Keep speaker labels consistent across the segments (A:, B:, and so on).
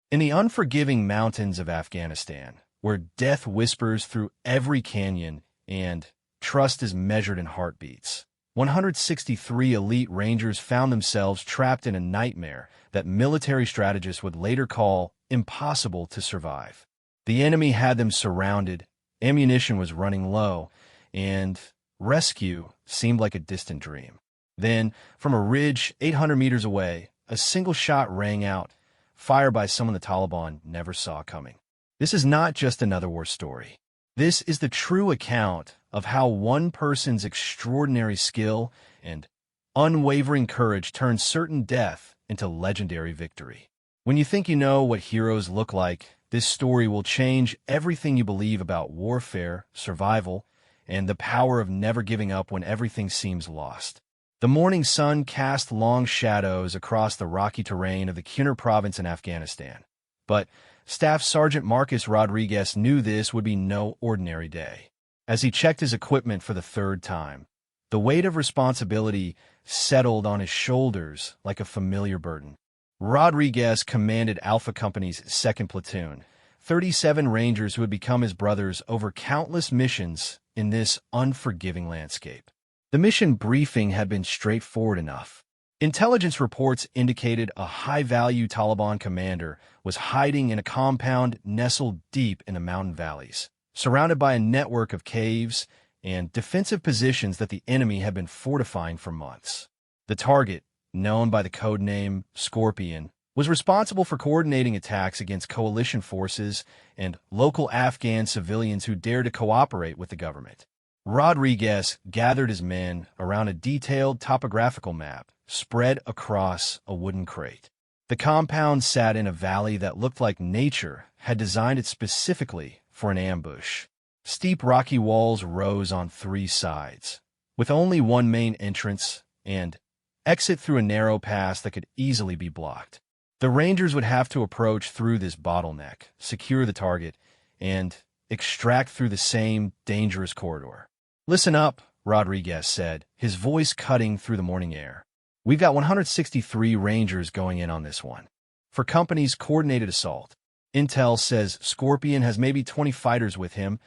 A: In the unforgiving mountains of Afghanistan, where death whispers through every canyon and trust is measured in heartbeats, 163 elite Rangers found themselves trapped in a nightmare that military strategists would later call impossible to survive. The enemy had them surrounded, ammunition was running low, and rescue seemed like a distant dream. Then, from a ridge 800 meters away, a single shot rang out, fired by someone the Taliban never saw coming. This is not just another war story. This is the true account of how one person's extraordinary skill and unwavering courage turned certain death into legendary victory. When you think you know what heroes look like, this story will change everything you believe about warfare, survival, and the power of never giving up when everything seems lost. The morning sun cast long shadows across the rocky terrain of the Kunar province in Afghanistan. But Staff Sergeant Marcus Rodriguez knew this would be no ordinary day. As he checked his equipment for the third time, the weight of responsibility settled on his shoulders like a familiar burden. Rodriguez commanded Alpha Company's 2nd Platoon, 37 Rangers who had become his brothers over countless missions in this unforgiving landscape. The mission briefing had been straightforward enough. Intelligence reports indicated a high-value Taliban commander was hiding in a compound nestled deep in the mountain valleys, surrounded by a network of caves and defensive positions that the enemy had been fortifying for months. The target, known by the code name Scorpion, was responsible for coordinating attacks against coalition forces and local Afghan civilians who dared to cooperate with the government. Rodriguez gathered his men around a detailed topographical map spread across a wooden crate. The compound sat in a valley that looked like nature had designed it specifically for an ambush. Steep rocky walls rose on 3 sides, with only one main entrance and exit through a narrow pass that could easily be blocked. The Rangers would have to approach through this bottleneck, secure the target, and extract through the same dangerous corridor. "Listen up," Rodriguez said, his voice cutting through the morning air. "We've got 163 Rangers going in on this one. For company's coordinated assault. Intel says Scorpion has maybe 20 fighters with him,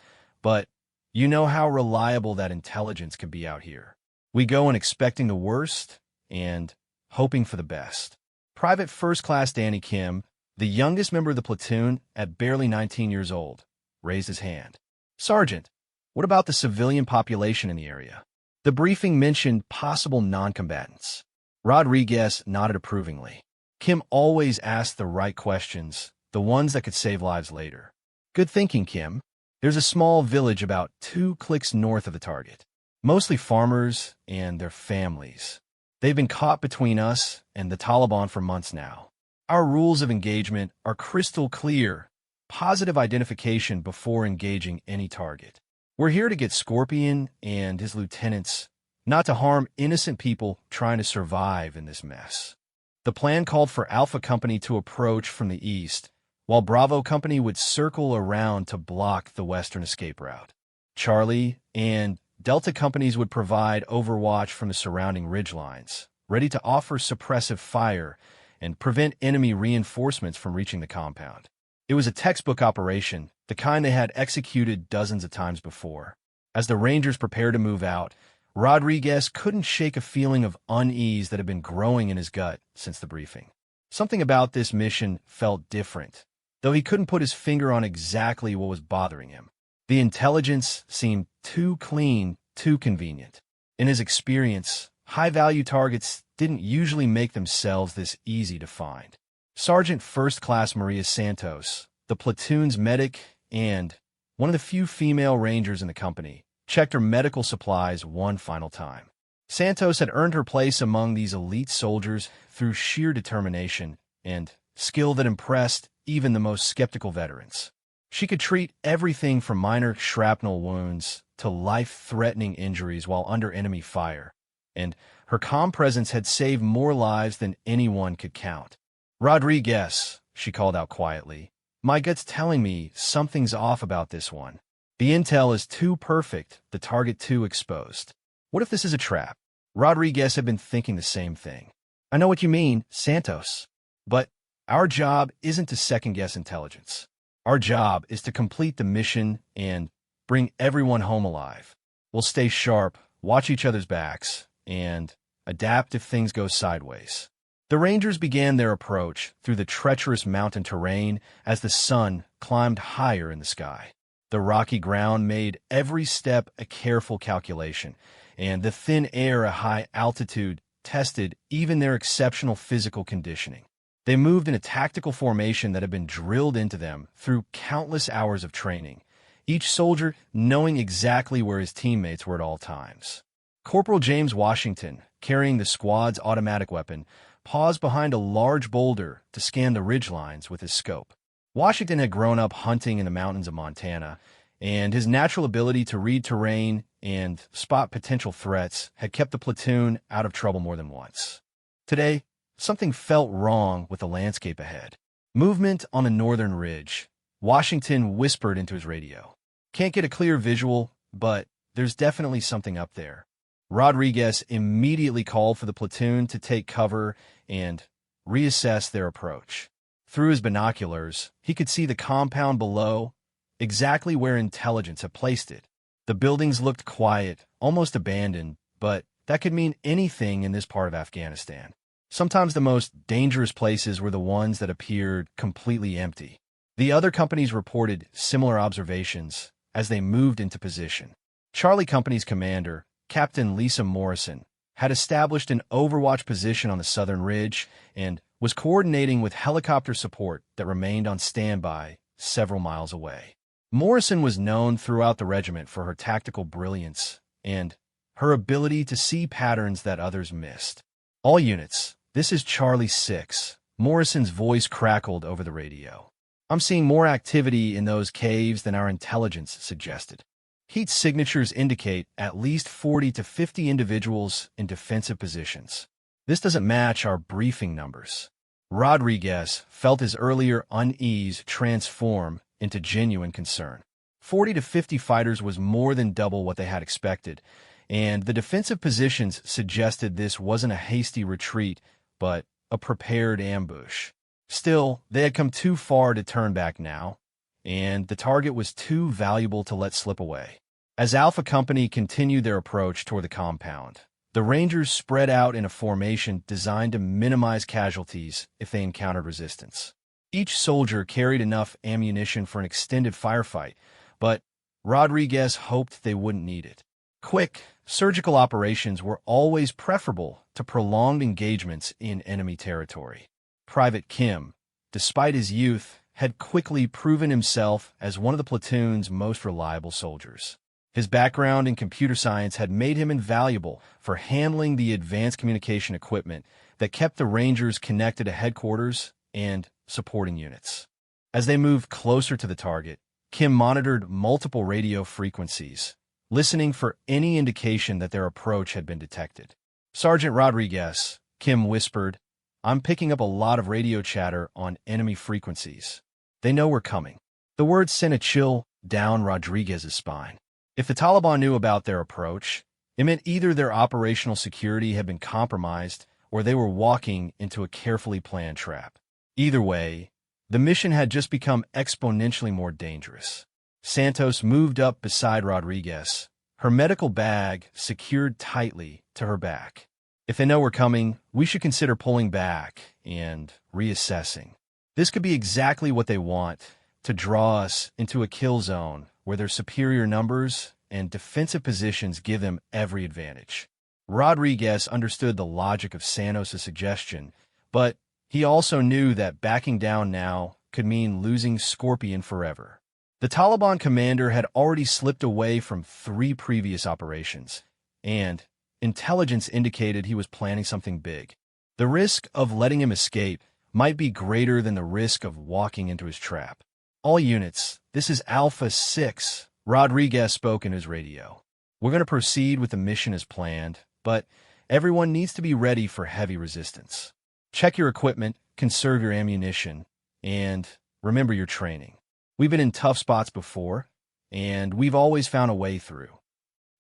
A: but you know how reliable that intelligence can be out here. We go in expecting the worst and hoping for the best." Private First Class Danny Kim, the youngest member of the platoon at barely 19 years old, raised his hand. "Sergeant, what about the civilian population in the area?" The briefing mentioned possible non-combatants. Rodriguez nodded approvingly. Kim always asked the right questions, the ones that could save lives later. "Good thinking, Kim. There's a small village about 2 clicks north of the target. Mostly farmers and their families. They've been caught between us and the Taliban for months now. Our rules of engagement are crystal clear. Positive identification before engaging any target. We're here to get Scorpion and his lieutenants, not to harm innocent people trying to survive in this mess." The plan called for Alpha Company to approach from the east, while Bravo Company would circle around to block the western escape route. Charlie and Delta companies would provide overwatch from the surrounding ridgelines, ready to offer suppressive fire and prevent enemy reinforcements from reaching the compound. It was a textbook operation, the kind they had executed dozens of times before. As the Rangers prepared to move out, Rodriguez couldn't shake a feeling of unease that had been growing in his gut since the briefing. Something about this mission felt different, though he couldn't put his finger on exactly what was bothering him. The intelligence seemed too clean, too convenient. In his experience, high-value targets didn't usually make themselves this easy to find. Sergeant First Class Maria Santos, the platoon's medic and one of the few female Rangers in the company, checked her medical supplies one final time. Santos had earned her place among these elite soldiers through sheer determination and skill that impressed even the most skeptical veterans. She could treat everything from minor shrapnel wounds to life-threatening injuries while under enemy fire, and her calm presence had saved more lives than anyone could count. "Rodriguez," she called out quietly, "my gut's telling me something's off about this one. The intel is too perfect, the target too exposed. What if this is a trap?" Rodriguez had been thinking the same thing. "I know what you mean, Santos. But Our job isn't to second-guess intelligence. Our job is to complete the mission and bring everyone home alive. We'll stay sharp, watch each other's backs, and adapt if things go sideways. The Rangers began their approach through the treacherous mountain terrain as the sun climbed higher in the sky. The rocky ground made every step a careful calculation, and the thin air at high altitude tested even their exceptional physical conditioning. They moved in a tactical formation that had been drilled into them through countless hours of training, each soldier knowing exactly where his teammates were at all times. Corporal James Washington, carrying the squad's automatic weapon, paused behind a large boulder to scan the ridgelines with his scope. Washington had grown up hunting in the mountains of Montana, and his natural ability to read terrain and spot potential threats had kept the platoon out of trouble more than once. Today, something felt wrong with the landscape ahead. Movement on a northern ridge. Washington whispered into his radio. "Can't get a clear visual, but there's definitely something up there." Rodriguez immediately called for the platoon to take cover and reassess their approach. Through his binoculars, he could see the compound below, exactly where intelligence had placed it. The buildings looked quiet, almost abandoned, but that could mean anything in this part of Afghanistan. Sometimes the most dangerous places were the ones that appeared completely empty. The other companies reported similar observations as they moved into position. Charlie Company's commander, Captain Lisa Morrison, had established an overwatch position on the southern ridge and was coordinating with helicopter support that remained on standby several miles away. Morrison was known throughout the regiment for her tactical brilliance and her ability to see patterns that others missed. "All units, this is Charlie 6. Morrison's voice crackled over the radio. "I'm seeing more activity in those caves than our intelligence suggested. Heat signatures indicate at least 40 to 50 individuals in defensive positions. This doesn't match our briefing numbers." Rodriguez felt his earlier unease transform into genuine concern. 40 to 50 fighters was more than double what they had expected, and the defensive positions suggested this wasn't a hasty retreat, but a prepared ambush. Still, they had come too far to turn back now, and the target was too valuable to let slip away. As Alpha Company continued their approach toward the compound, the Rangers spread out in a formation designed to minimize casualties if they encountered resistance. Each soldier carried enough ammunition for an extended firefight, but Rodriguez hoped they wouldn't need it. Quick, surgical operations were always preferable to prolonged engagements in enemy territory. Private Kim, despite his youth, had quickly proven himself as one of the platoon's most reliable soldiers. His background in computer science had made him invaluable for handling the advanced communication equipment that kept the Rangers connected to headquarters and supporting units. As they moved closer to the target, Kim monitored multiple radio frequencies, listening for any indication that their approach had been detected. "Sergeant Rodriguez," Kim whispered, "I'm picking up a lot of radio chatter on enemy frequencies. They know we're coming." The words sent a chill down Rodriguez's spine. If the Taliban knew about their approach, it meant either their operational security had been compromised or they were walking into a carefully planned trap. Either way, the mission had just become exponentially more dangerous. Santos moved up beside Rodriguez, her medical bag secured tightly to her back. "If they know we're coming, we should consider pulling back and reassessing. This could be exactly what they want, to draw us into a kill zone where their superior numbers and defensive positions give them every advantage." Rodriguez understood the logic of Santos' suggestion, but he also knew that backing down now could mean losing Scorpion forever. The Taliban commander had already slipped away from 3 previous operations, and intelligence indicated he was planning something big. The risk of letting him escape might be greater than the risk of walking into his trap. "All units, this is Alpha 6, Rodriguez spoke in his radio. "We're going to proceed with the mission as planned, but everyone needs to be ready for heavy resistance. Check your equipment, conserve your ammunition, and remember your training. We've been in tough spots before, and we've always found a way through."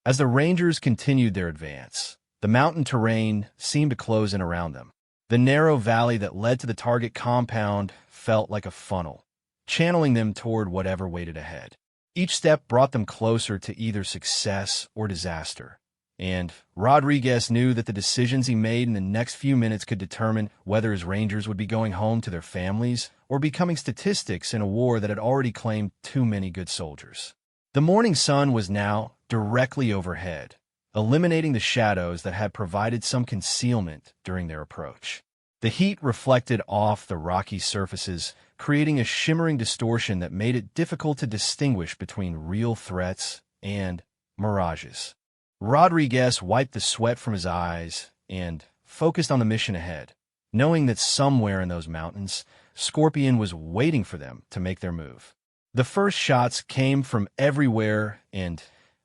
A: As the Rangers continued their advance, the mountain terrain seemed to close in around them. The narrow valley that led to the target compound felt like a funnel, channeling them toward whatever waited ahead. Each step brought them closer to either success or disaster, and Rodriguez knew that the decisions he made in the next few minutes could determine whether his Rangers would be going home to their families or becoming statistics in a war that had already claimed too many good soldiers. The morning sun was now directly overhead, eliminating the shadows that had provided some concealment during their approach. The heat reflected off the rocky surfaces, creating a shimmering distortion that made it difficult to distinguish between real threats and mirages. Rodriguez wiped the sweat from his eyes and focused on the mission ahead, knowing that somewhere in those mountains, Scorpion was waiting for them to make their move. The first shots came from everywhere and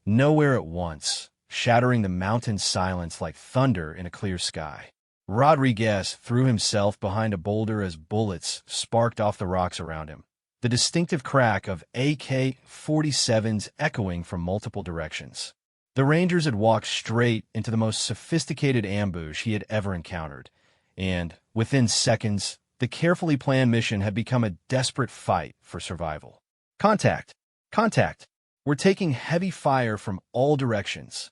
A: nowhere at once, shattering the mountain silence like thunder in a clear sky. Rodriguez threw himself behind a boulder as bullets sparked off the rocks around him, the distinctive crack of AK-47s echoing from multiple directions. The Rangers had walked straight into the most sophisticated ambush he had ever encountered, and within seconds, the carefully planned mission had become a desperate fight for survival. Contact! Contact! We're taking heavy fire from all directions.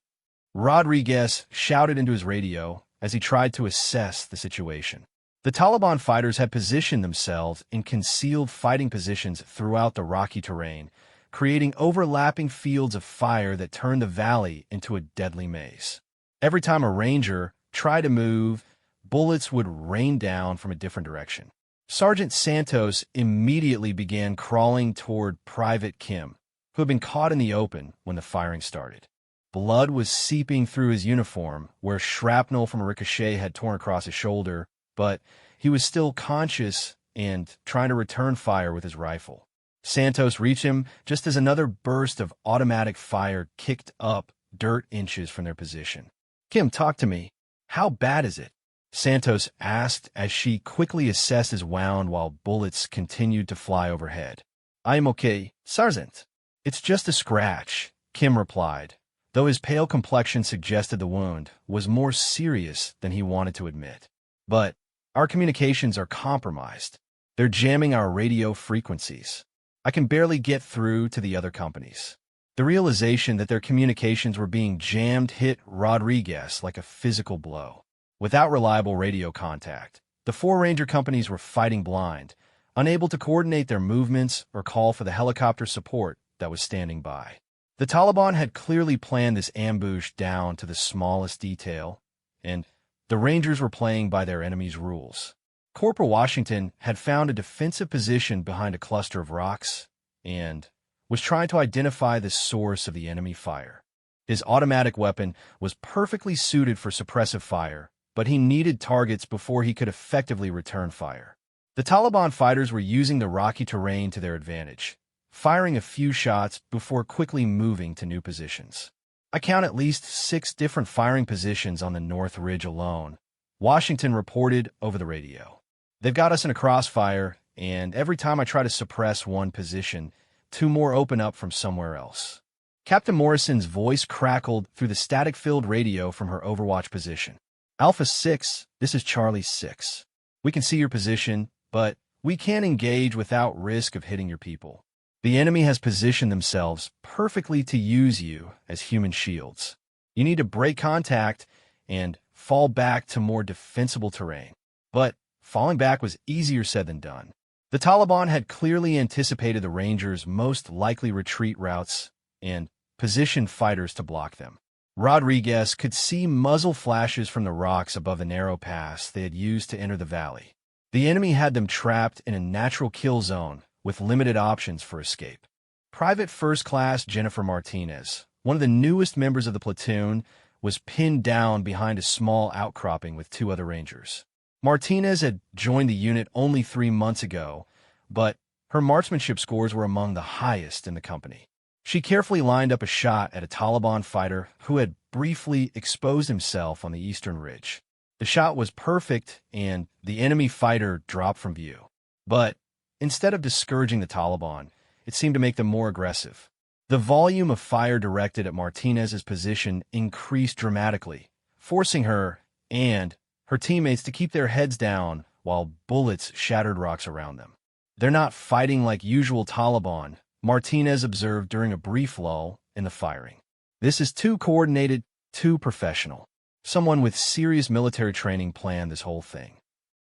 A: Rodriguez shouted into his radio as he tried to assess the situation. The Taliban fighters had positioned themselves in concealed fighting positions throughout the rocky terrain, creating overlapping fields of fire that turned the valley into a deadly maze. Every time a Ranger tried to move, bullets would rain down from a different direction. Sergeant Santos immediately began crawling toward Private Kim, who had been caught in the open when the firing started. Blood was seeping through his uniform, where shrapnel from a ricochet had torn across his shoulder, but he was still conscious and trying to return fire with his rifle. Santos reached him just as another burst of automatic fire kicked up dirt inches from their position. "Kim, talk to me. How bad is it?" Santos asked as she quickly assessed his wound while bullets continued to fly overhead. "I'm okay, Sergeant. It's just a scratch," Kim replied, though his pale complexion suggested the wound was more serious than he wanted to admit. "But our communications are compromised. They're jamming our radio frequencies. I can barely get through to the other companies." The realization that their communications were being jammed hit Rodriguez like a physical blow. Without reliable radio contact, the 4 Ranger companies were fighting blind, unable to coordinate their movements or call for the helicopter support that was standing by. The Taliban had clearly planned this ambush down to the smallest detail, and the Rangers were playing by their enemy's rules. Corporal Washington had found a defensive position behind a cluster of rocks and was trying to identify the source of the enemy fire. His automatic weapon was perfectly suited for suppressive fire, but he needed targets before he could effectively return fire. The Taliban fighters were using the rocky terrain to their advantage, firing a few shots before quickly moving to new positions. "I count at least 6 different firing positions on the North Ridge alone," Washington reported over the radio. "They've got us in a crossfire, and every time I try to suppress one position, 2 more open up from somewhere else." Captain Morrison's voice crackled through the static-filled radio from her overwatch position. "Alpha 6, this is Charlie 6. We can see your position, but we can't engage without risk of hitting your people. The enemy has positioned themselves perfectly to use you as human shields. You need to break contact and fall back to more defensible terrain." But falling back was easier said than done. The Taliban had clearly anticipated the Rangers' most likely retreat routes and positioned fighters to block them. Rodriguez could see muzzle flashes from the rocks above the narrow pass they had used to enter the valley. The enemy had them trapped in a natural kill zone with limited options for escape. Private First Class Jennifer Martinez, one of the newest members of the platoon, was pinned down behind a small outcropping with 2 other Rangers. Martinez had joined the unit only 3 months ago, but her marksmanship scores were among the highest in the company. She carefully lined up a shot at a Taliban fighter who had briefly exposed himself on the eastern ridge. The shot was perfect, and the enemy fighter dropped from view. But instead of discouraging the Taliban, it seemed to make them more aggressive. The volume of fire directed at Martinez's position increased dramatically, forcing her and her teammates to keep their heads down while bullets shattered rocks around them. "They're not fighting like usual Taliban," Martinez observed during a brief lull in the firing. "This is too coordinated, too professional. Someone with serious military training planned this whole thing."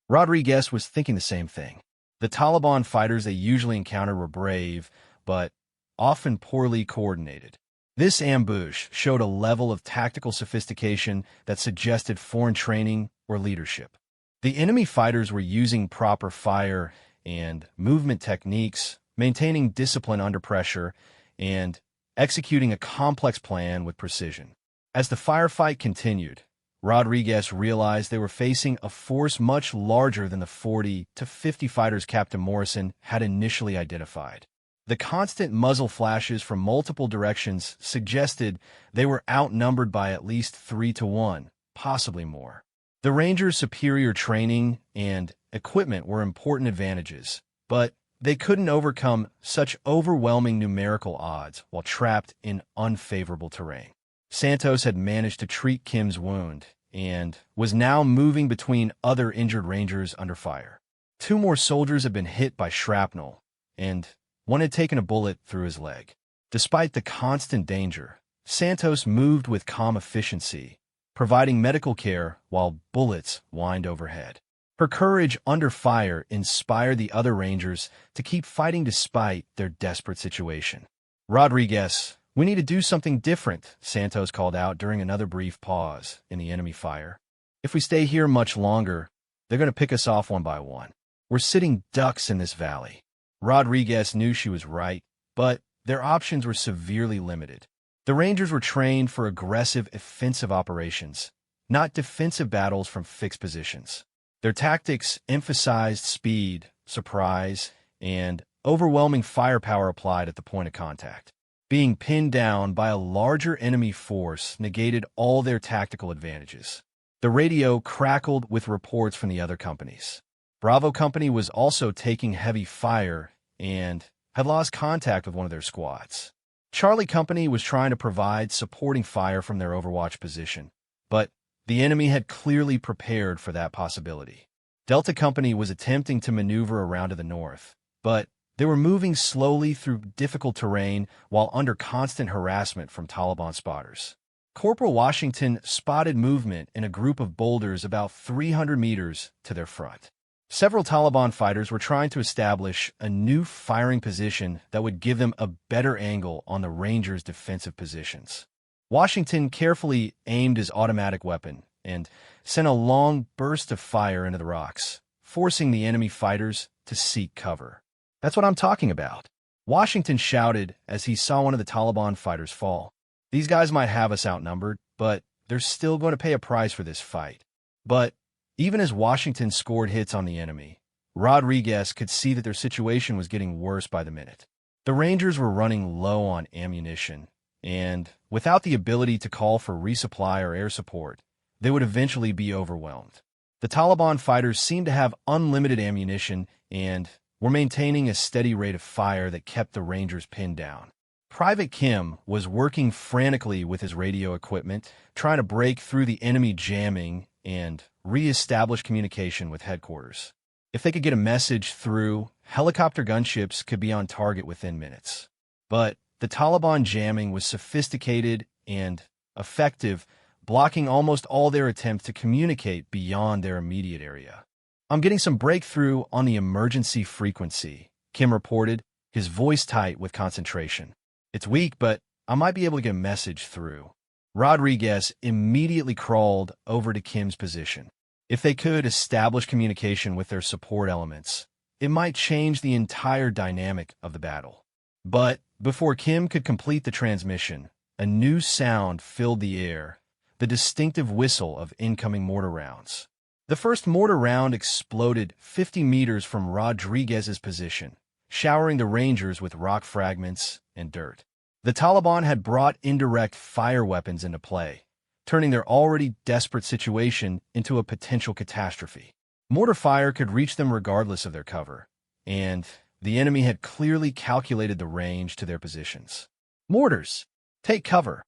A: Rodriguez was thinking the same thing. The Taliban fighters they usually encountered were brave, but often poorly coordinated. This ambush showed a level of tactical sophistication that suggested foreign training or leadership. The enemy fighters were using proper fire and movement techniques, maintaining discipline under pressure, and executing a complex plan with precision. As the firefight continued, Rodriguez realized they were facing a force much larger than the 40 to 50 fighters Captain Morrison had initially identified. The constant muzzle flashes from multiple directions suggested they were outnumbered by at least 3-1, possibly more. The Rangers' superior training and equipment were important advantages, but they couldn't overcome such overwhelming numerical odds while trapped in unfavorable terrain. Santos had managed to treat Kim's wound and was now moving between other injured Rangers under fire. 2 more soldiers had been hit by shrapnel, and one had taken a bullet through his leg. Despite the constant danger, Santos moved with calm efficiency, providing medical care while bullets whined overhead. Her courage under fire inspired the other Rangers to keep fighting despite their desperate situation. "Rodriguez, we need to do something different," Santos called out during another brief pause in the enemy fire. "If we stay here much longer, they're going to pick us off one by one. We're sitting ducks in this valley." Rodriguez knew she was right, but their options were severely limited. The Rangers were trained for aggressive offensive operations, not defensive battles from fixed positions. Their tactics emphasized speed, surprise, and overwhelming firepower applied at the point of contact. Being pinned down by a larger enemy force negated all their tactical advantages. The radio crackled with reports from the other companies. Bravo Company was also taking heavy fire and had lost contact with one of their squads. Charlie Company was trying to provide supporting fire from their overwatch position, but the enemy had clearly prepared for that possibility. Delta Company was attempting to maneuver around to the north, but they were moving slowly through difficult terrain while under constant harassment from Taliban spotters. Corporal Washington spotted movement in a group of boulders about 300 meters to their front. Several Taliban fighters were trying to establish a new firing position that would give them a better angle on the Rangers' defensive positions. Washington carefully aimed his automatic weapon and sent a long burst of fire into the rocks, forcing the enemy fighters to seek cover. "That's what I'm talking about," Washington shouted as he saw one of the Taliban fighters fall. "These guys might have us outnumbered, but they're still going to pay a price for this fight." But even as Washington scored hits on the enemy, Rodriguez could see that their situation was getting worse by the minute. The Rangers were running low on ammunition, and without the ability to call for resupply or air support, they would eventually be overwhelmed. The Taliban fighters seemed to have unlimited ammunition and were maintaining a steady rate of fire that kept the Rangers pinned down. Private Kim was working frantically with his radio equipment, trying to break through the enemy jamming and re-establish communication with headquarters. If they could get a message through, helicopter gunships could be on target within minutes. But the Taliban jamming was sophisticated and effective, blocking almost all their attempts to communicate beyond their immediate area. "I'm getting some breakthrough on the emergency frequency," Kim reported, his voice tight with concentration. "It's weak, but I might be able to get a message through." Rodriguez immediately crawled over to Kim's position. If they could establish communication with their support elements, it might change the entire dynamic of the battle. But before Kim could complete the transmission, a new sound filled the air, the distinctive whistle of incoming mortar rounds. The first mortar round exploded 50 meters from Rodriguez's position, showering the Rangers with rock fragments and dirt. The Taliban had brought indirect fire weapons into play, turning their already desperate situation into a potential catastrophe. Mortar fire could reach them regardless of their cover, and the enemy had clearly calculated the range to their positions. "Mortars, take cover!"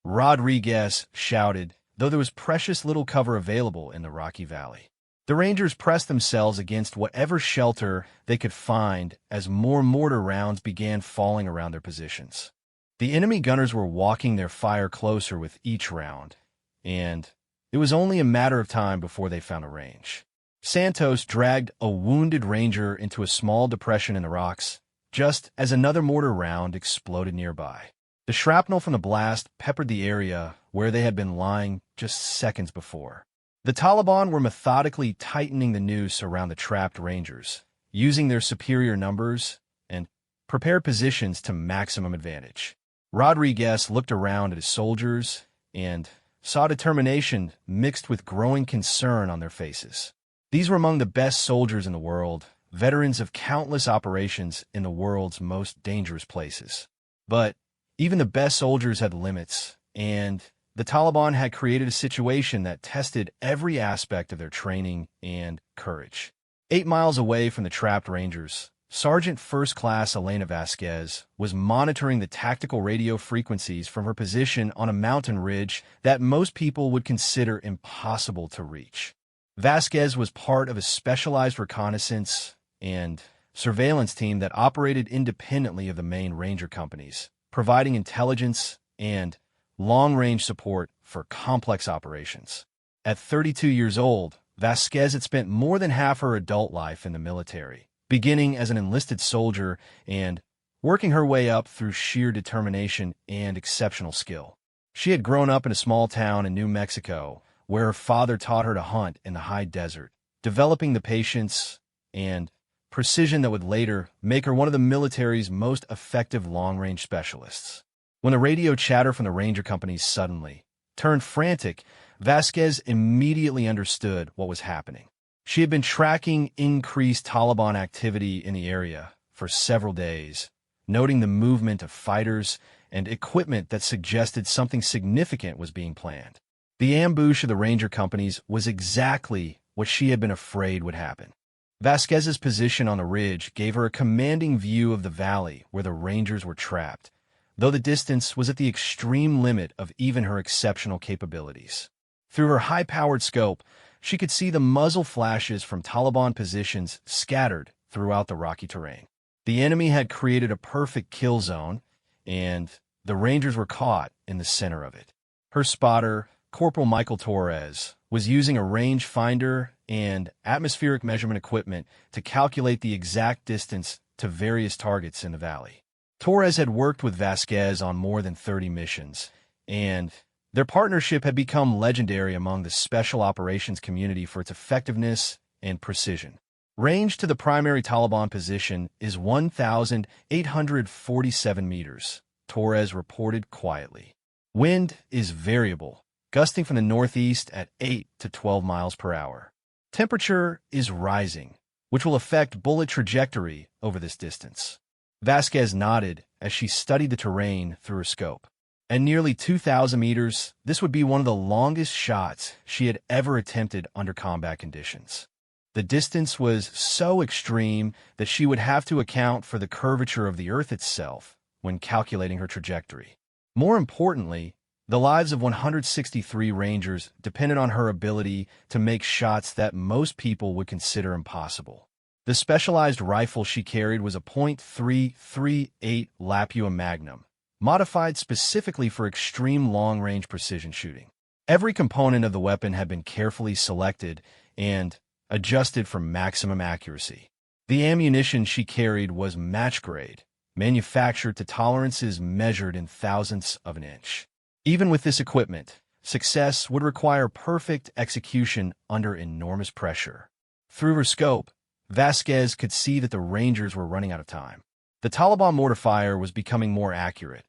A: Rodriguez shouted, the though there was precious little cover available in the rocky valley. The Rangers pressed themselves against whatever shelter they could find as more mortar rounds began falling around their positions. The enemy gunners were walking their fire closer with each round, and it was only a matter of time before they found a range. Santos dragged a wounded Ranger into a small depression in the rocks, just as another mortar round exploded nearby. The shrapnel from the blast peppered the area where they had been lying just seconds before. The Taliban were methodically tightening the noose around the trapped Rangers, using their superior numbers and prepared positions to maximum advantage. Rodriguez looked around at his soldiers and saw determination mixed with growing concern on their faces. These were among the best soldiers in the world, veterans of countless operations in the world's most dangerous places. But even the best soldiers had limits, and the Taliban had created a situation that tested every aspect of their training and courage. 8 miles away from the trapped Rangers, Sergeant First Class Elena Vasquez was monitoring the tactical radio frequencies from her position on a mountain ridge that most people would consider impossible to reach. Vasquez was part of a specialized reconnaissance and surveillance team that operated independently of the main ranger companies, providing intelligence and long-range support for complex operations. At 32 years old, Vasquez had spent more than half her adult life in the military, beginning as an enlisted soldier and working her way up through sheer determination and exceptional skill. She had grown up in a small town in New Mexico, where her father taught her to hunt in the high desert, developing the patience and precision that would later make her one of the military's most effective long-range specialists. When the radio chatter from the ranger companies suddenly turned frantic, Vasquez immediately understood what was happening. She had been tracking increased Taliban activity in the area for several days, noting the movement of fighters and equipment that suggested something significant was being planned. The ambush of the ranger companies was exactly what she had been afraid would happen. Vasquez's position on the ridge gave her a commanding view of the valley where the Rangers were trapped, though the distance was at the extreme limit of even her exceptional capabilities. Through her high-powered scope, she could see the muzzle flashes from Taliban positions scattered throughout the rocky terrain. The enemy had created a perfect kill zone, and the Rangers were caught in the center of it. Her spotter, Corporal Michael Torres, was using a range finder and atmospheric measurement equipment to calculate the exact distance to various targets in the valley. Torres had worked with Vasquez on more than 30 missions, and their partnership had become legendary among the special operations community for its effectiveness and precision. Range to the primary Taliban position is 1,847 meters, Torres reported quietly. Wind is variable, gusting from the northeast at 8 to 12 miles per hour. Temperature is rising, which will affect bullet trajectory over this distance. Vasquez nodded as she studied the terrain through her scope. At nearly 2,000 meters, this would be one of the longest shots she had ever attempted under combat conditions. The distance was so extreme that she would have to account for the curvature of the Earth itself when calculating her trajectory. More importantly, the lives of 163 Rangers depended on her ability to make shots that most people would consider impossible. The specialized rifle she carried was a .338 Lapua Magnum, modified specifically for extreme long-range precision shooting. Every component of the weapon had been carefully selected and adjusted for maximum accuracy. The ammunition she carried was match-grade, manufactured to tolerances measured in thousandths of an inch. Even with this equipment, success would require perfect execution under enormous pressure. Through her scope, Vasquez could see that the Rangers were running out of time. The Taliban mortar fire was becoming more accurate,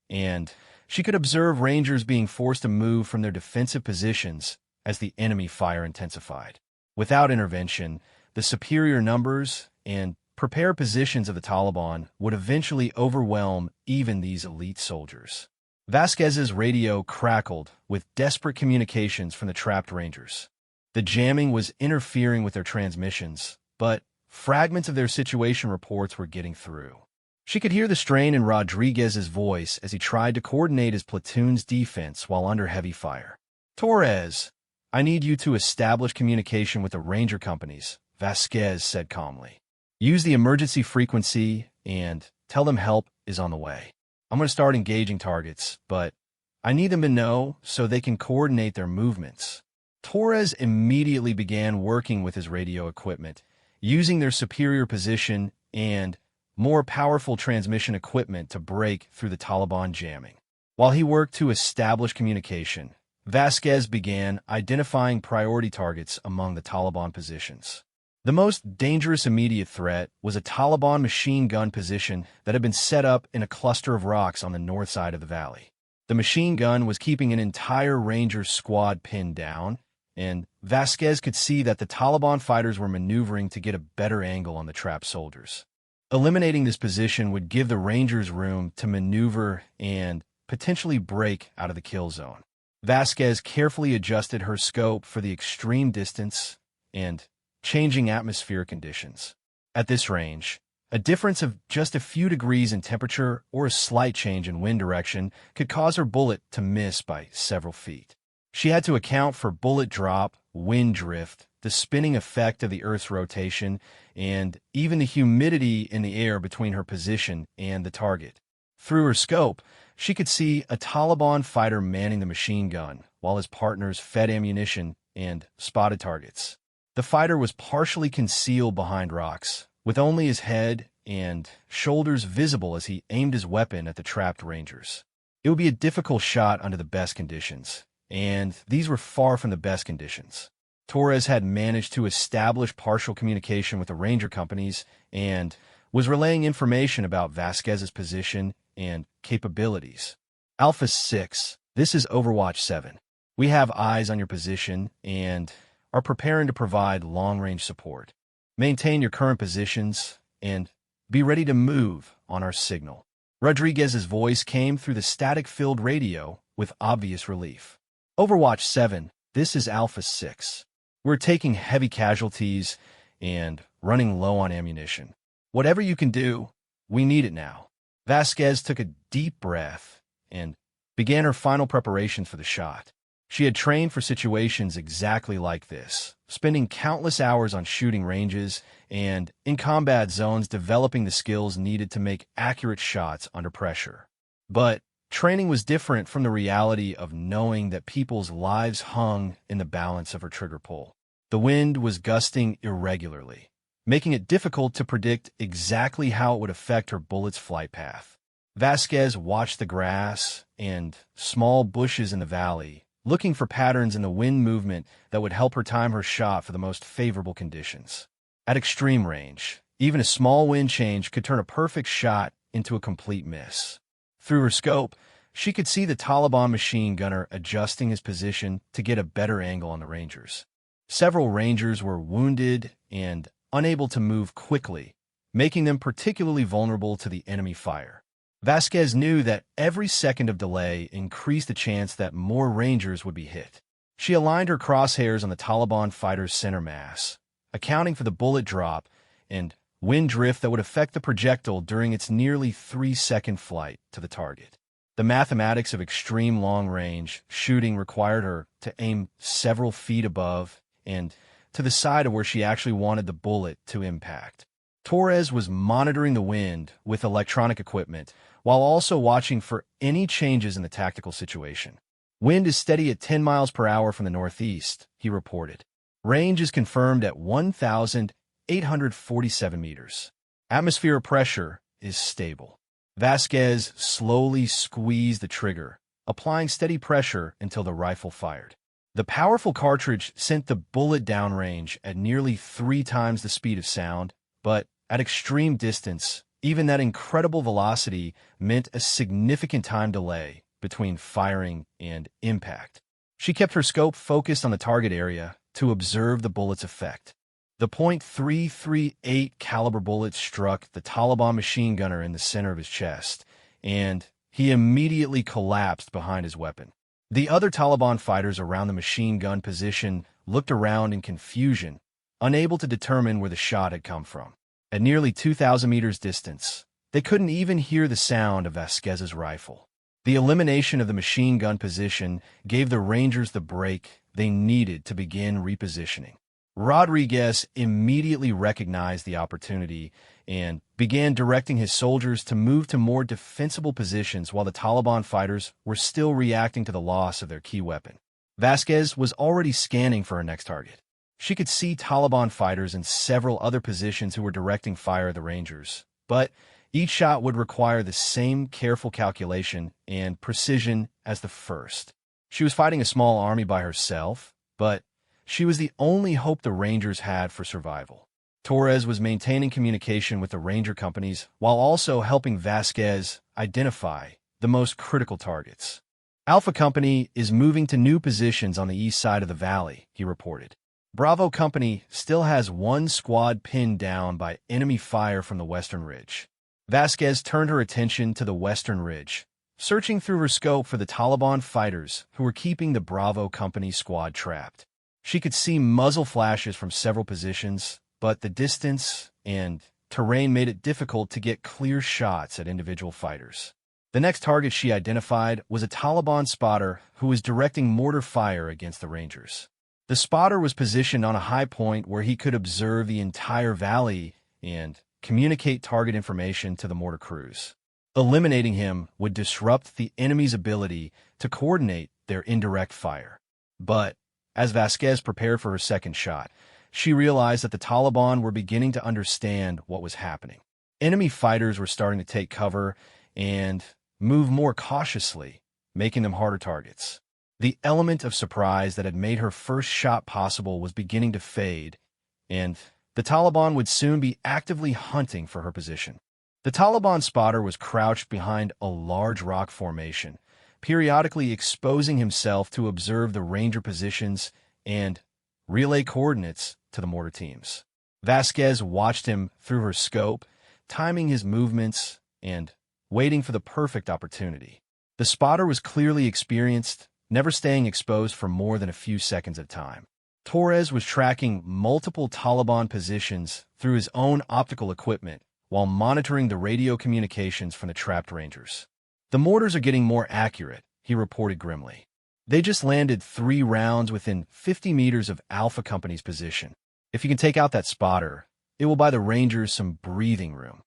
A: and she could observe Rangers being forced to move from their defensive positions as the enemy fire intensified. Without intervention, the superior numbers and prepared positions of the Taliban would eventually overwhelm even these elite soldiers. Vasquez's radio crackled with desperate communications from the trapped Rangers. The jamming was interfering with their transmissions, but fragments of their situation reports were getting through. She could hear the strain in Rodriguez's voice as he tried to coordinate his platoon's defense while under heavy fire. Torres, I need you to establish communication with the ranger companies, Vasquez said calmly. Use the emergency frequency and tell them help is on the way. I'm going to start engaging targets, but I need them to know so they can coordinate their movements. Torres immediately began working with his radio equipment, using their superior position and more powerful transmission equipment to break through the Taliban jamming. While he worked to establish communication, Vasquez began identifying priority targets among the Taliban positions. The most dangerous immediate threat was a Taliban machine gun position that had been set up in a cluster of rocks on the north side of the valley. The machine gun was keeping an entire Ranger squad pinned down, and Vasquez could see that the Taliban fighters were maneuvering to get a better angle on the trapped soldiers. Eliminating this position would give the Rangers room to maneuver and potentially break out of the kill zone. Vasquez carefully adjusted her scope for the extreme distance and changing atmospheric conditions. At this range, a difference of just a few degrees in temperature or a slight change in wind direction could cause her bullet to miss by several feet. She had to account for bullet drop, wind drift, the spinning effect of the Earth's rotation, and even the humidity in the air between her position and the target. Through her scope, she could see a Taliban fighter manning the machine gun, while his partners fed ammunition and spotted targets. The fighter was partially concealed behind rocks, with only his head and shoulders visible as he aimed his weapon at the trapped Rangers. It would be a difficult shot under the best conditions, and these were far from the best conditions. Torres had managed to establish partial communication with the Ranger companies and was relaying information about Vasquez's position and capabilities. Alpha 6, this is Overwatch 7. We have eyes on your position and are preparing to provide long-range support. Maintain your current positions and be ready to move on our signal. Rodriguez's voice came through the static-filled radio with obvious relief. Overwatch 7, this is Alpha 6. We're taking heavy casualties and running low on ammunition. Whatever you can do, we need it now. Vasquez took a deep breath and began her final preparations for the shot. She had trained for situations exactly like this, spending countless hours on shooting ranges and in combat zones developing the skills needed to make accurate shots under pressure. But training was different from the reality of knowing that people's lives hung in the balance of her trigger pull. The wind was gusting irregularly, making it difficult to predict exactly how it would affect her bullet's flight path. Vasquez watched the grass and small bushes in the valley, looking for patterns in the wind movement that would help her time her shot for the most favorable conditions. At extreme range, even a small wind change could turn a perfect shot into a complete miss. Through her scope, she could see the Taliban machine gunner adjusting his position to get a better angle on the Rangers. Several Rangers were wounded and unable to move quickly, making them particularly vulnerable to the enemy fire. Vasquez knew that every second of delay increased the chance that more Rangers would be hit. She aligned her crosshairs on the Taliban fighter's center mass, accounting for the bullet drop and wind drift that would affect the projectile during its nearly 3-second flight to the target. The mathematics of extreme long-range shooting required her to aim several feet above and to the side of where she actually wanted the bullet to impact. Torres was monitoring the wind with electronic equipment while also watching for any changes in the tactical situation. Wind is steady at 10 miles per hour from the northeast, he reported. Range is confirmed at 1,847 meters. Atmospheric pressure is stable. Vasquez slowly squeezed the trigger, applying steady pressure until the rifle fired. The powerful cartridge sent the bullet downrange at nearly 3 times the speed of sound, but at extreme distance, even that incredible velocity meant a significant time delay between firing and impact. She kept her scope focused on the target area to observe the bullet's effect. The .338 caliber bullet struck the Taliban machine gunner in the center of his chest, and he immediately collapsed behind his weapon. The other Taliban fighters around the machine gun position looked around in confusion, unable to determine where the shot had come from. At nearly 2,000 meters distance, they couldn't even hear the sound of Vasquez's rifle. The elimination of the machine gun position gave the Rangers the break they needed to begin repositioning. Rodriguez immediately recognized the opportunity and began directing his soldiers to move to more defensible positions while the Taliban fighters were still reacting to the loss of their key weapon. Vasquez was already scanning for her next target. She could see Taliban fighters in several other positions who were directing fire at the Rangers, but each shot would require the same careful calculation and precision as the first. She was fighting a small army by herself, but she was the only hope the Rangers had for survival. Torres was maintaining communication with the Ranger companies while also helping Vasquez identify the most critical targets. Alpha Company is moving to new positions on the east side of the valley, he reported. Bravo Company still has one squad pinned down by enemy fire from the western ridge. Vasquez turned her attention to the western ridge, searching through her scope for the Taliban fighters who were keeping the Bravo Company squad trapped. She could see muzzle flashes from several positions, but the distance and terrain made it difficult to get clear shots at individual fighters. The next target she identified was a Taliban spotter who was directing mortar fire against the Rangers. The spotter was positioned on a high point where he could observe the entire valley and communicate target information to the mortar crews. Eliminating him would disrupt the enemy's ability to coordinate their indirect fire. But as Vasquez prepared for her second shot, she realized that the Taliban were beginning to understand what was happening. Enemy fighters were starting to take cover and move more cautiously, making them harder targets. The element of surprise that had made her first shot possible was beginning to fade, and the Taliban would soon be actively hunting for her position. The Taliban spotter was crouched behind a large rock formation, periodically exposing himself to observe the Ranger positions and relay coordinates to the mortar teams. Vasquez watched him through her scope, timing his movements and waiting for the perfect opportunity. The spotter was clearly experienced, never staying exposed for more than a few seconds at a time. Torres was tracking multiple Taliban positions through his own optical equipment while monitoring the radio communications from the trapped Rangers. "The mortars are getting more accurate," he reported grimly. "They just landed 3 rounds within 50 meters of Alpha Company's position. If you can take out that spotter, it will buy the Rangers some breathing room."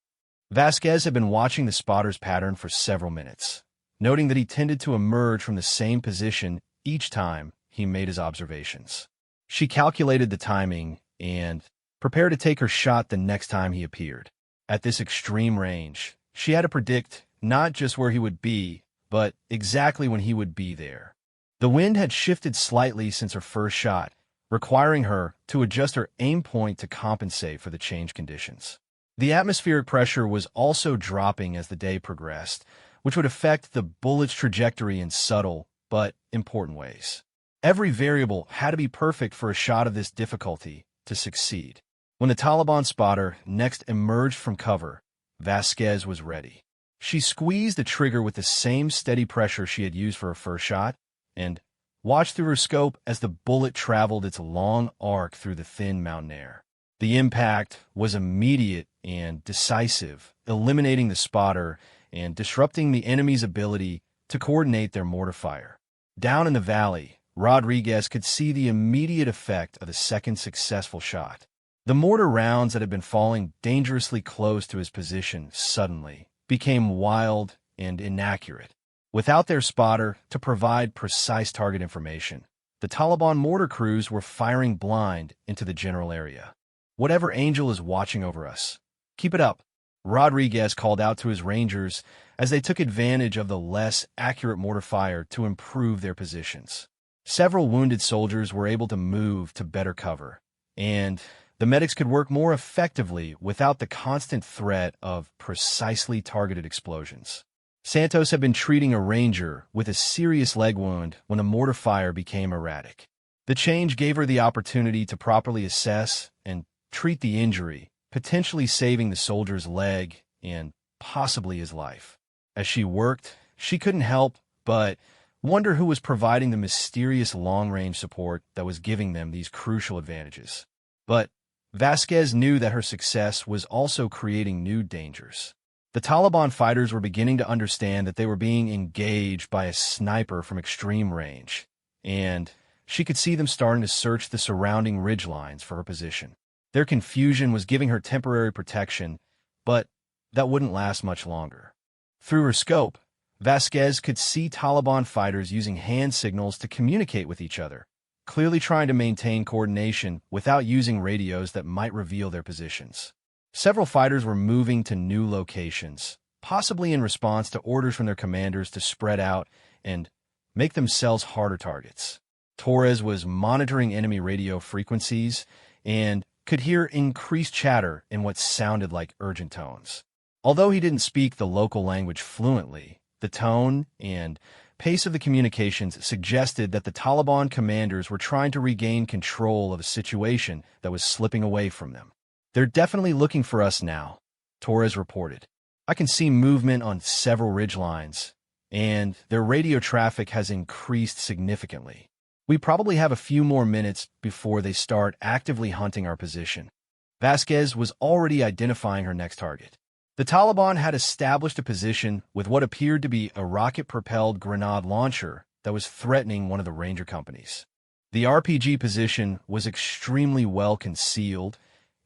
A: Vasquez had been watching the spotter's pattern for several minutes, noting that he tended to emerge from the same position each time he made his observations. She calculated the timing and prepared to take her shot the next time he appeared. At this extreme range, she had to predict not just where he would be, but exactly when he would be there. The wind had shifted slightly since her first shot, requiring her to adjust her aim point to compensate for the changed conditions. The atmospheric pressure was also dropping as the day progressed, which would affect the bullet's trajectory in subtle but important ways. Every variable had to be perfect for a shot of this difficulty to succeed. When the Taliban spotter next emerged from cover, Vasquez was ready. She squeezed the trigger with the same steady pressure she had used for her first shot and watched through her scope as the bullet traveled its long arc through the thin mountain air. The impact was immediate and decisive, eliminating the spotter and disrupting the enemy's ability to coordinate their mortar fire. Down in the valley, Rodriguez could see the immediate effect of the second successful shot. The mortar rounds that had been falling dangerously close to his position suddenly became wild and inaccurate. Without their spotter to provide precise target information, the Taliban mortar crews were firing blind into the general area. "Whatever angel is watching over us, keep it up," Rodriguez called out to his Rangers as they took advantage of the less accurate mortar fire to improve their positions. Several wounded soldiers were able to move to better cover, and the medics could work more effectively without the constant threat of precisely targeted explosions. Santos had been treating a Ranger with a serious leg wound when the mortar fire became erratic. The change gave her the opportunity to properly assess and treat the injury, potentially saving the soldier's leg and possibly his life. As she worked, she couldn't help but wonder who was providing the mysterious long-range support that was giving them these crucial advantages. But Vasquez knew that her success was also creating new dangers. The Taliban fighters were beginning to understand that they were being engaged by a sniper from extreme range, and she could see them starting to search the surrounding ridgelines for her position. Their confusion was giving her temporary protection, but that wouldn't last much longer. Through her scope, Vasquez could see Taliban fighters using hand signals to communicate with each other, clearly trying to maintain coordination without using radios that might reveal their positions. Several fighters were moving to new locations, possibly in response to orders from their commanders to spread out and make themselves harder targets. Torres was monitoring enemy radio frequencies and could hear increased chatter in what sounded like urgent tones. Although he didn't speak the local language fluently, the tone and pace of the communications suggested that the Taliban commanders were trying to regain control of a situation that was slipping away from them. "They're definitely looking for us now," Torres reported. "I can see movement on several ridgelines, and their radio traffic has increased significantly. We probably have a few more minutes before they start actively hunting our position." Vasquez was already identifying her next target. The Taliban had established a position with what appeared to be a rocket-propelled grenade launcher that was threatening one of the ranger companies. The RPG position was extremely well concealed,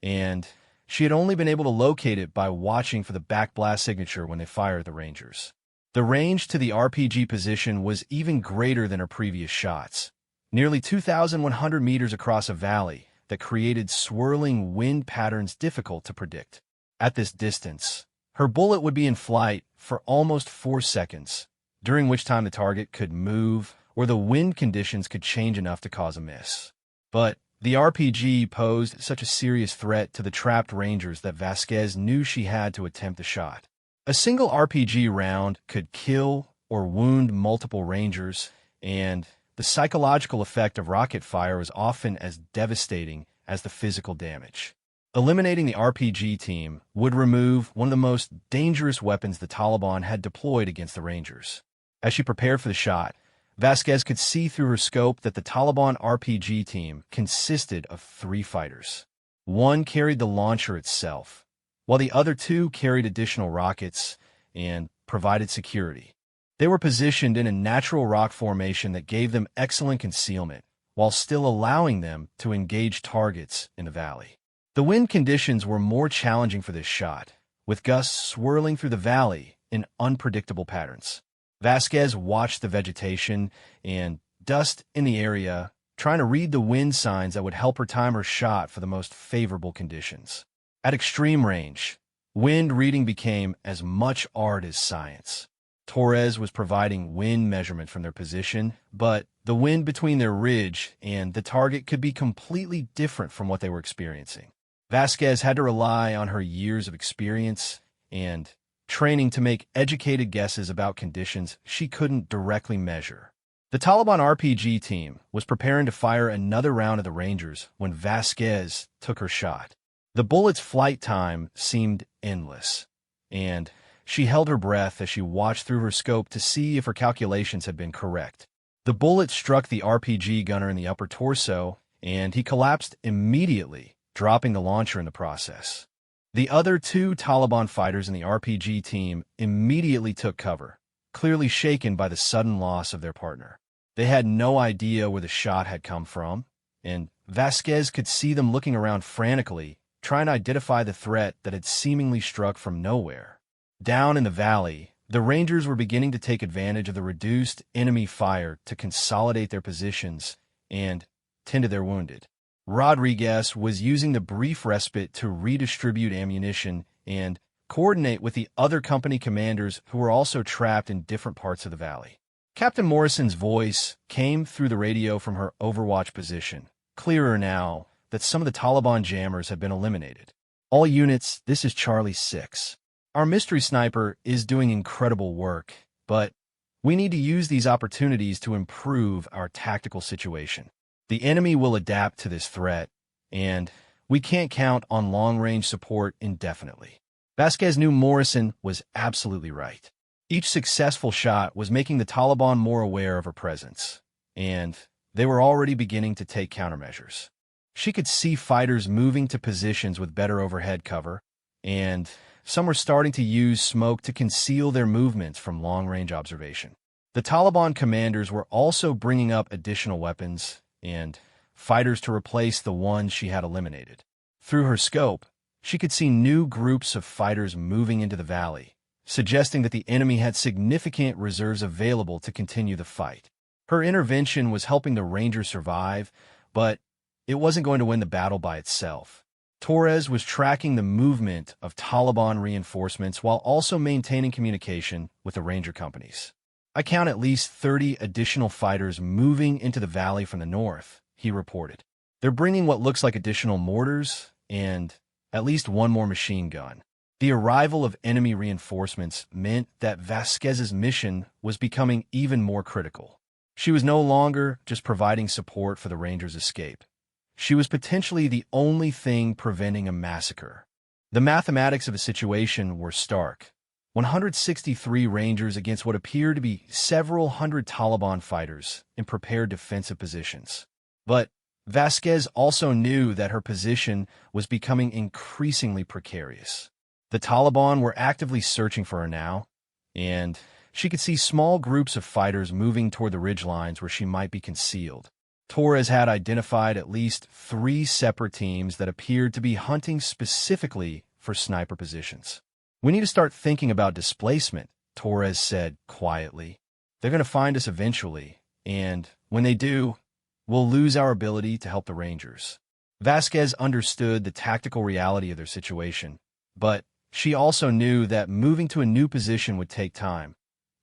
A: and she had only been able to locate it by watching for the backblast signature when they fired the Rangers. The range to the RPG position was even greater than her previous shots, nearly 2,100 meters across a valley that created swirling wind patterns difficult to predict. At this distance, her bullet would be in flight for almost 4 seconds, during which time the target could move or the wind conditions could change enough to cause a miss. But the RPG posed such a serious threat to the trapped Rangers that Vasquez knew she had to attempt the shot. A single RPG round could kill or wound multiple Rangers, and the psychological effect of rocket fire was often as devastating as the physical damage. Eliminating the RPG team would remove one of the most dangerous weapons the Taliban had deployed against the Rangers. As she prepared for the shot, Vasquez could see through her scope that the Taliban RPG team consisted of 3 fighters. One carried the launcher itself, while the other 2 carried additional rockets and provided security. They were positioned in a natural rock formation that gave them excellent concealment, while still allowing them to engage targets in the valley. The wind conditions were more challenging for this shot, with gusts swirling through the valley in unpredictable patterns. Vasquez watched the vegetation and dust in the area, trying to read the wind signs that would help her time her shot for the most favorable conditions. At extreme range, wind reading became as much art as science. Torres was providing wind measurement from their position, but the wind between their ridge and the target could be completely different from what they were experiencing. Vasquez had to rely on her years of experience and training to make educated guesses about conditions she couldn't directly measure. The Taliban RPG team was preparing to fire another round at the Rangers when Vasquez took her shot. The bullet's flight time seemed endless, and she held her breath as she watched through her scope to see if her calculations had been correct. The bullet struck the RPG gunner in the upper torso, and he collapsed immediately, dropping the launcher in the process. The other 2 Taliban fighters in the RPG team immediately took cover, clearly shaken by the sudden loss of their partner. They had no idea where the shot had come from, and Vasquez could see them looking around frantically, trying to identify the threat that had seemingly struck from nowhere. Down in the valley, the Rangers were beginning to take advantage of the reduced enemy fire to consolidate their positions and tend to their wounded. Rodriguez was using the brief respite to redistribute ammunition and coordinate with the other company commanders who were also trapped in different parts of the valley. Captain Morrison's voice came through the radio from her overwatch position, clearer now that some of the Taliban jammers had been eliminated. "All units, this is Charlie 6. Our mystery sniper is doing incredible work, but we need to use these opportunities to improve our tactical situation. The enemy will adapt to this threat, and we can't count on long-range support indefinitely." Vasquez knew Morrison was absolutely right. Each successful shot was making the Taliban more aware of her presence, and they were already beginning to take countermeasures. She could see fighters moving to positions with better overhead cover and some were starting to use smoke to conceal their movements from long-range observation. The Taliban commanders were also bringing up additional weapons and fighters to replace the ones she had eliminated. Through her scope, she could see new groups of fighters moving into the valley, suggesting that the enemy had significant reserves available to continue the fight. Her intervention was helping the Rangers survive, but it wasn't going to win the battle by itself. Torres was tracking the movement of Taliban reinforcements while also maintaining communication with the Ranger companies. "I count at least 30 additional fighters moving into the valley from the north," he reported. "They're bringing what looks like additional mortars and at least one more machine gun." The arrival of enemy reinforcements meant that Vasquez's mission was becoming even more critical. She was no longer just providing support for the Rangers' escape. She was potentially the only thing preventing a massacre. The mathematics of the situation were stark. 163 Rangers against what appeared to be several hundred Taliban fighters in prepared defensive positions. But Vasquez also knew that her position was becoming increasingly precarious. The Taliban were actively searching for her now, and she could see small groups of fighters moving toward the ridgelines where she might be concealed. Torres had identified at least 3 separate teams that appeared to be hunting specifically for sniper positions. "We need to start thinking about displacement," Torres said quietly. "They're going to find us eventually, and when they do, we'll lose our ability to help the Rangers." Vasquez understood the tactical reality of their situation, but she also knew that moving to a new position would take time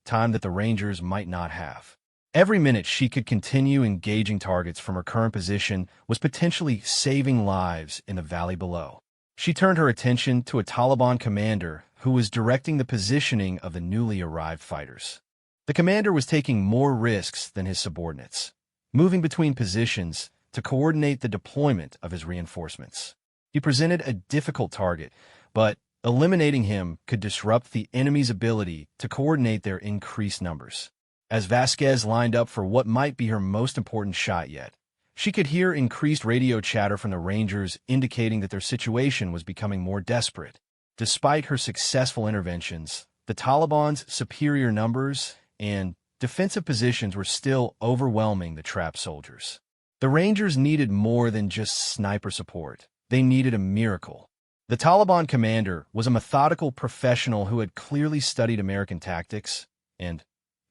A: that the Rangers might not have. Every minute she could continue engaging targets from her current position was potentially saving lives in the valley below. She turned her attention to a Taliban commander who was directing the positioning of the newly arrived fighters. The commander was taking more risks than his subordinates, moving between positions to coordinate the deployment of his reinforcements. He presented a difficult target, but eliminating him could disrupt the enemy's ability to coordinate their increased numbers. As Vasquez lined up for what might be her most important shot yet, she could hear increased radio chatter from the Rangers indicating that their situation was becoming more desperate. Despite her successful interventions, the Taliban's superior numbers and defensive positions were still overwhelming the trapped soldiers. The Rangers needed more than just sniper support. They needed a miracle. The Taliban commander was a methodical professional who had clearly studied American tactics and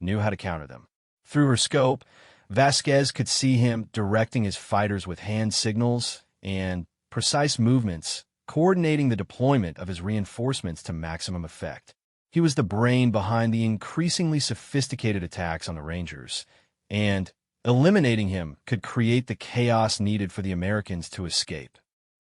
A: knew how to counter them. Through her scope, Vasquez could see him directing his fighters with hand signals and precise movements, coordinating the deployment of his reinforcements to maximum effect. He was the brain behind the increasingly sophisticated attacks on the Rangers, and eliminating him could create the chaos needed for the Americans to escape.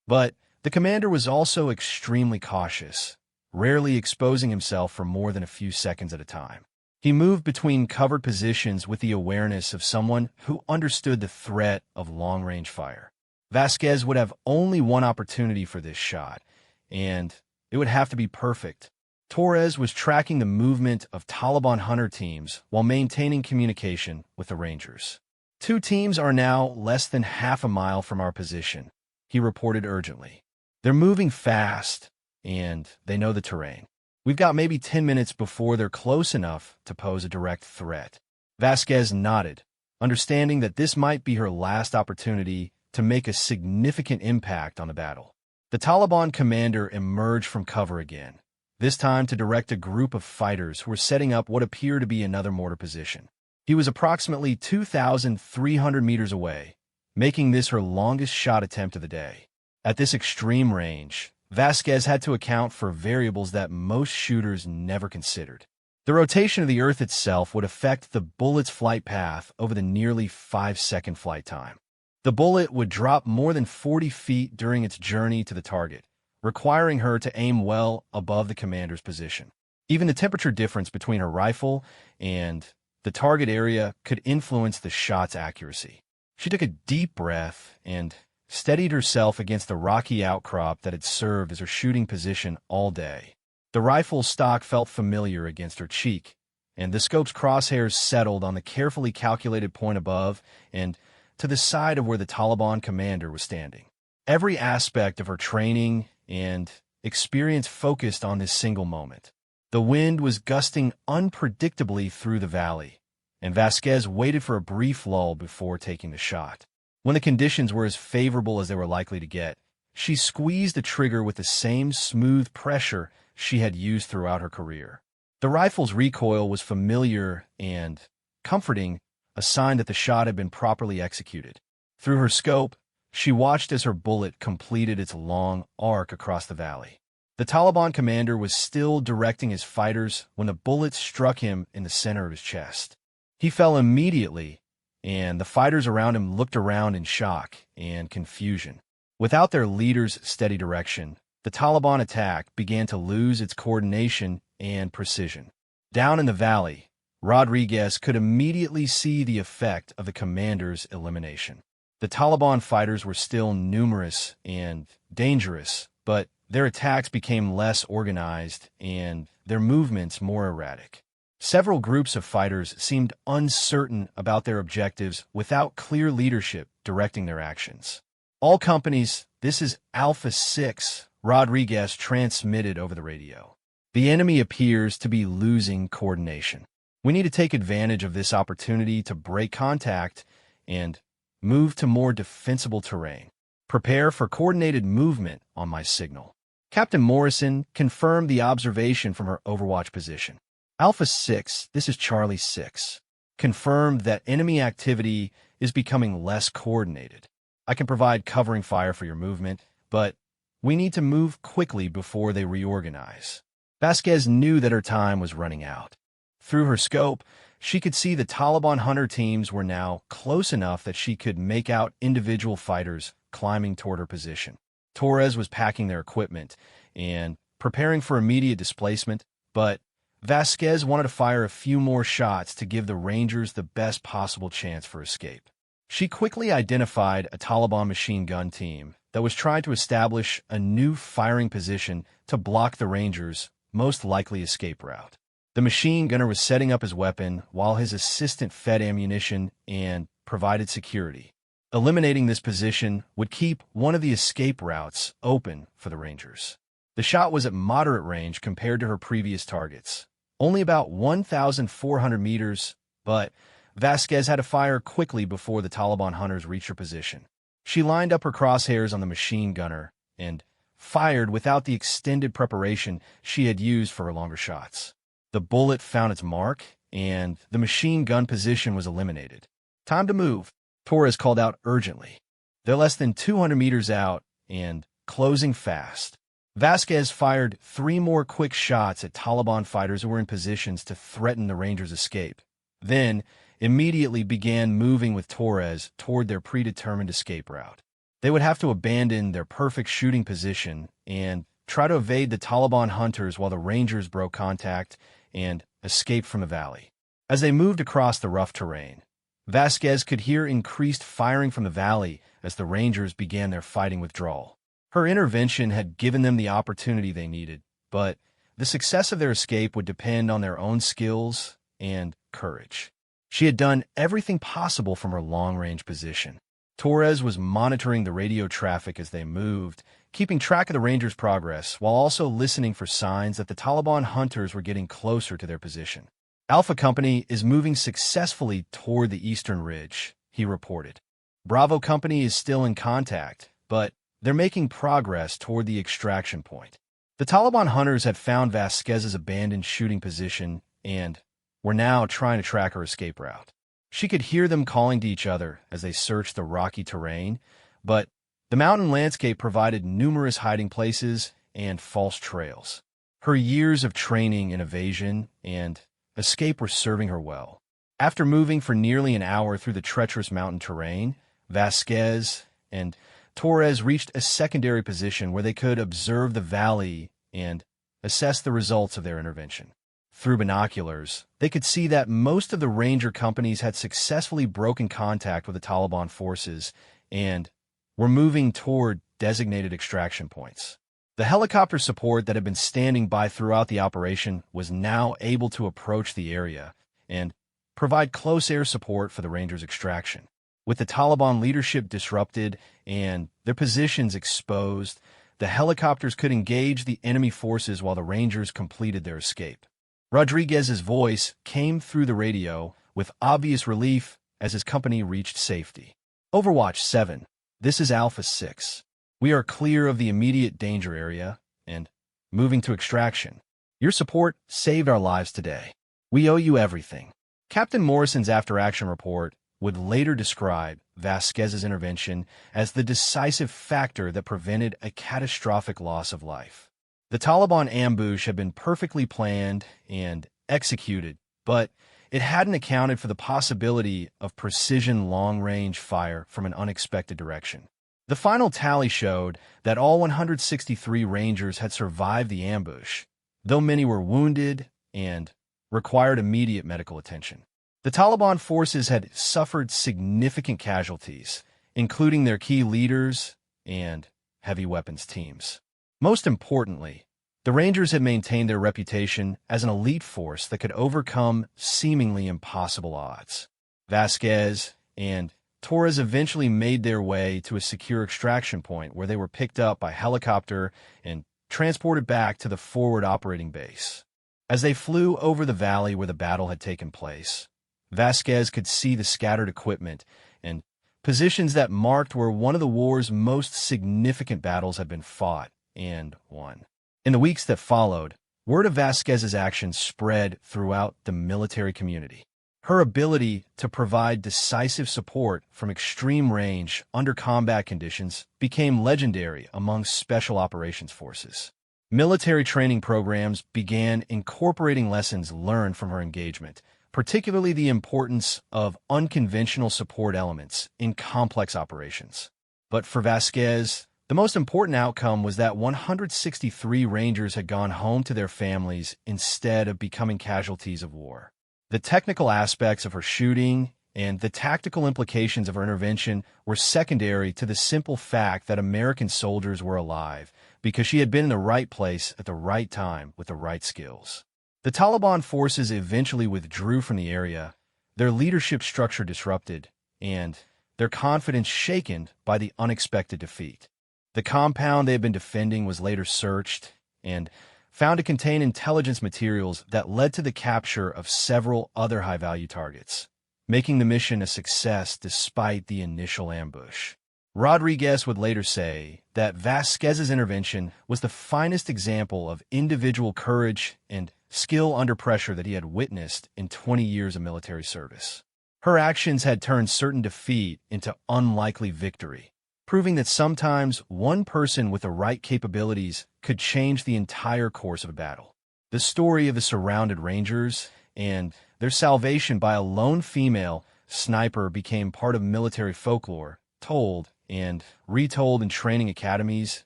A: But the commander was also extremely cautious, rarely exposing himself for more than a few seconds at a time. He moved between covered positions with the awareness of someone who understood the threat of long-range fire. Vasquez would have only one opportunity for this shot, and it would have to be perfect. Torres was tracking the movement of Taliban hunter teams while maintaining communication with the Rangers. "2 teams are now less than half a mile from our position," he reported urgently. "They're moving fast, and they know the terrain. We've got maybe 10 minutes before they're close enough to pose a direct threat." Vasquez nodded, understanding that this might be her last opportunity to make a significant impact on the battle. The Taliban commander emerged from cover again, this time to direct a group of fighters who were setting up what appeared to be another mortar position. He was approximately 2,300 meters away, making this her longest shot attempt of the day. At this extreme range, Vasquez had to account for variables that most shooters never considered. The rotation of the Earth itself would affect the bullet's flight path over the nearly 5-second flight time. The bullet would drop more than 40 feet during its journey to the target, requiring her to aim well above the commander's position. Even the temperature difference between her rifle and the target area could influence the shot's accuracy. She took a deep breath and steadied herself against the rocky outcrop that had served as her shooting position all day. The rifle stock felt familiar against her cheek, and the scope's crosshairs settled on the carefully calculated point above and to the side of where the Taliban commander was standing. Every aspect of her training and experience focused on this single moment. The wind was gusting unpredictably through the valley, and Vasquez waited for a brief lull before taking the shot. When the conditions were as favorable as they were likely to get, she squeezed the trigger with the same smooth pressure she had used throughout her career. The rifle's recoil was familiar and comforting, a sign that the shot had been properly executed. Through her scope, she watched as her bullet completed its long arc across the valley. The Taliban commander was still directing his fighters when the bullet struck him in the center of his chest. He fell immediately, and the fighters around him looked around in shock and confusion. Without their leader's steady direction, the Taliban attack began to lose its coordination and precision. Down in the valley, Rodriguez could immediately see the effect of the commander's elimination. The Taliban fighters were still numerous and dangerous, but their attacks became less organized and their movements more erratic. Several groups of fighters seemed uncertain about their objectives without clear leadership directing their actions. "All companies, this is Alpha 6, Rodriguez transmitted over the radio. The enemy appears to be losing coordination. We need to take advantage of this opportunity to break contact and move to more defensible terrain. Prepare for coordinated movement on my signal." Captain Morrison confirmed the observation from her overwatch position. "Alpha 6, this is Charlie 6. Confirmed that enemy activity is becoming less coordinated. I can provide covering fire for your movement, but we need to move quickly before they reorganize." Vasquez knew that her time was running out. Through her scope, she could see the Taliban hunter teams were now close enough that she could make out individual fighters climbing toward her position. Torres was packing their equipment and preparing for immediate displacement, but Vasquez wanted to fire a few more shots to give the Rangers the best possible chance for escape. She quickly identified a Taliban machine gun team that was trying to establish a new firing position to block the Rangers' most likely escape route. The machine gunner was setting up his weapon while his assistant fed ammunition and provided security. Eliminating this position would keep one of the escape routes open for the Rangers. The shot was at moderate range compared to her previous targets, only about 1,400 meters, but Vasquez had to fire quickly before the Taliban hunters reached her position. She lined up her crosshairs on the machine gunner and fired without the extended preparation she had used for her longer shots. The bullet found its mark, and the machine gun position was eliminated. "Time to move," Torres called out urgently. They're less than 200 meters out and closing fast. Vasquez fired 3 more quick shots at Taliban fighters who were in positions to threaten the Rangers' escape, then immediately began moving with Torres toward their predetermined escape route. They would have to abandon their perfect shooting position and try to evade the Taliban hunters while the Rangers broke contact and escaped from the valley. As they moved across the rough terrain, Vasquez could hear increased firing from the valley as the Rangers began their fighting withdrawal. Her intervention had given them the opportunity they needed, but the success of their escape would depend on their own skills and courage. She had done everything possible from her long-range position. Torres was monitoring the radio traffic as they moved, keeping track of the Rangers' progress while also listening for signs that the Taliban hunters were getting closer to their position. "Alpha Company is moving successfully toward the eastern ridge," he reported. "Bravo Company is still in contact, but they're making progress toward the extraction point." The Taliban hunters had found Vasquez's abandoned shooting position and were now trying to track her escape route. She could hear them calling to each other as they searched the rocky terrain, but the mountain landscape provided numerous hiding places and false trails. Her years of training in evasion and escape were serving her well. After moving for nearly an hour through the treacherous mountain terrain, Vasquez and Torres reached a secondary position where they could observe the valley and assess the results of their intervention. Through binoculars, they could see that most of the Ranger companies had successfully broken contact with the Taliban forces and were moving toward designated extraction points. The helicopter support that had been standing by throughout the operation was now able to approach the area and provide close air support for the Rangers' extraction. With the Taliban leadership disrupted and their positions exposed, the helicopters could engage the enemy forces while the Rangers completed their escape. Rodriguez's voice came through the radio with obvious relief as his company reached safety. Overwatch 7. This is Alpha 6. We are clear of the immediate danger area and moving to extraction. Your support saved our lives today. We owe you everything. Captain Morrison's after-action report would later describe Vasquez's intervention as the decisive factor that prevented a catastrophic loss of life. The Taliban ambush had been perfectly planned and executed, but it hadn't accounted for the possibility of precision long-range fire from an unexpected direction. The final tally showed that all 163 Rangers had survived the ambush, though many were wounded and required immediate medical attention. The Taliban forces had suffered significant casualties, including their key leaders and heavy weapons teams. Most importantly, the Rangers had maintained their reputation as an elite force that could overcome seemingly impossible odds. Vasquez and Torres eventually made their way to a secure extraction point where they were picked up by helicopter and transported back to the forward operating base. As they flew over the valley where the battle had taken place, Vasquez could see the scattered equipment and positions that marked where one of the war's most significant battles had been fought and won. In the weeks that followed, word of Vasquez's actions spread throughout the military community. Her ability to provide decisive support from extreme range under combat conditions became legendary among special operations forces. Military training programs began incorporating lessons learned from her engagement, particularly the importance of unconventional support elements in complex operations. But for Vasquez, the most important outcome was that 163 Rangers had gone home to their families instead of becoming casualties of war. The technical aspects of her shooting and the tactical implications of her intervention were secondary to the simple fact that American soldiers were alive because she had been in the right place at the right time with the right skills. The Taliban forces eventually withdrew from the area, their leadership structure disrupted, and their confidence shaken by the unexpected defeat. The compound they had been defending was later searched and found to contain intelligence materials that led to the capture of several other high-value targets, making the mission a success despite the initial ambush. Rodriguez would later say that Vasquez's intervention was the finest example of individual courage and skill under pressure that he had witnessed in 20 years of military service. Her actions had turned certain defeat into unlikely victory, proving that sometimes one person with the right capabilities could change the entire course of a battle. The story of the surrounded Rangers and their salvation by a lone female sniper became part of military folklore, told and retold in training academies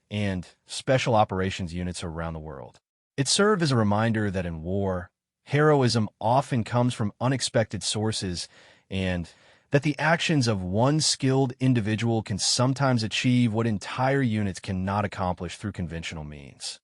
A: and special operations units around the world. It served as a reminder that in war, heroism often comes from unexpected sources and that the actions of one skilled individual can sometimes achieve what entire units cannot accomplish through conventional means.